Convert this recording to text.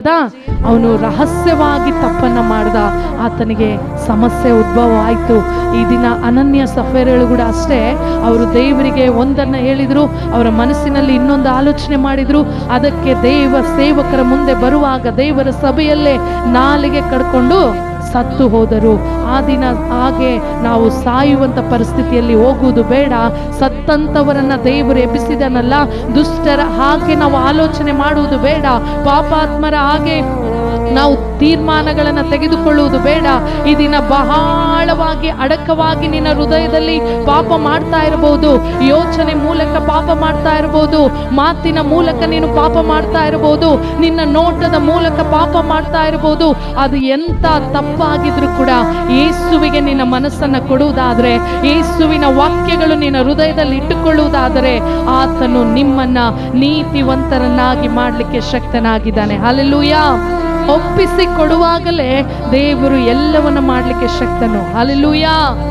ಅವನು ರಹಸ್ಯವಾಗಿ ತಪ್ಪನ್ನ ಮಾಡ್ದ, ಆತನಿಗೆ ಸಮಸ್ಯೆ ಉದ್ಭವ ಆಯಿತು. ಈ ದಿನ ಅನನ್ಯ ಸಫೇರಳು ಕೂಡ ಅಷ್ಟೇ, ಅವರು ದೇವರಿಗೆ ಒಂದನ್ನು ಹೇಳಿದ್ರು, ಅವರ ಮನಸ್ಸಿನಲ್ಲಿ ಇನ್ನೊಂದು ಆಲೋಚನೆ ಮಾಡಿದ್ರು. ಅದಕ್ಕೆ ದೇವ ಸೇವಕರ ಮುಂದೆ ಬರುವಾಗ ದೇವರ ಸಭೆಯಲ್ಲೇ ನಾಲಿಗೆ ಕಡ್ಕೊಂಡು ಸತ್ತು ಹೋದರು. ಆ ದಿನ ಹಾಗೆ ನಾವು ಸಾಯುವಂತ ಪರಿಸ್ಥಿತಿಯಲ್ಲಿ ಹೋಗುವುದು ಬೇಡ. ಸತ್ತಂತವರನ್ನ ದೇವರು ಎಬ್ಬಿಸಿದನಲ್ಲ, ದುಷ್ಟರ ಹಾಗೆ ನಾವು ಆಲೋಚನೆ ಮಾಡುವುದು ಬೇಡ. ಪಾಪಾತ್ಮರ ಹಾಗೆ ನಾವು ತೀರ್ಮಾನಗಳನ್ನು ತೆಗೆದುಕೊಳ್ಳುವುದು ಬೇಡ. ಈ ದಿನ ಬಹಳವಾಗಿ ಅಡಕವಾಗಿ ನಿನ್ನ ಹೃದಯದಲ್ಲಿ ಪಾಪ ಮಾಡ್ತಾ ಇರಬಹುದು, ಯೋಚನೆ ಮೂಲಕ ಪಾಪ ಮಾಡ್ತಾ ಇರಬಹುದು, ಮಾತಿನ ಮೂಲಕ ನೀನು ಪಾಪ ಮಾಡ್ತಾ ಇರಬಹುದು, ನಿನ್ನ ನೋಟದ ಮೂಲಕ ಪಾಪ ಮಾಡ್ತಾ ಇರಬಹುದು. ಅದು ಎಂತ ತಪ್ಪಾಗಿದ್ರು ಕೂಡ ಯೇಸುವಿಗೆ ನಿನ್ನ ಮನಸ್ಸನ್ನ ಕೊಡುವುದಾದ್ರೆ, ಯೇಸುವಿನ ವಾಕ್ಯಗಳು ನಿನ್ನ ಹೃದಯದಲ್ಲಿ ಇಟ್ಟುಕೊಳ್ಳುವುದಾದರೆ, ಆತನು ನಿಮ್ಮನ್ನ ನೀತಿವಂತರನ್ನಾಗಿ ಮಾಡಲಿಕ್ಕೆ ಶಕ್ತನಾಗಿದ್ದಾನೆ. ಹಲ್ಲೆಲೂಯಾ. ಒಪ್ಪಿಸಿ ಕೊಡುವಾಗಲೇ ದೇವರು ಎಲ್ಲವನ್ನ ಮಾಡಲಿಕ್ಕೆ ಶಕ್ತನು. ಹಲ್ಲೆಲೂಯಾ.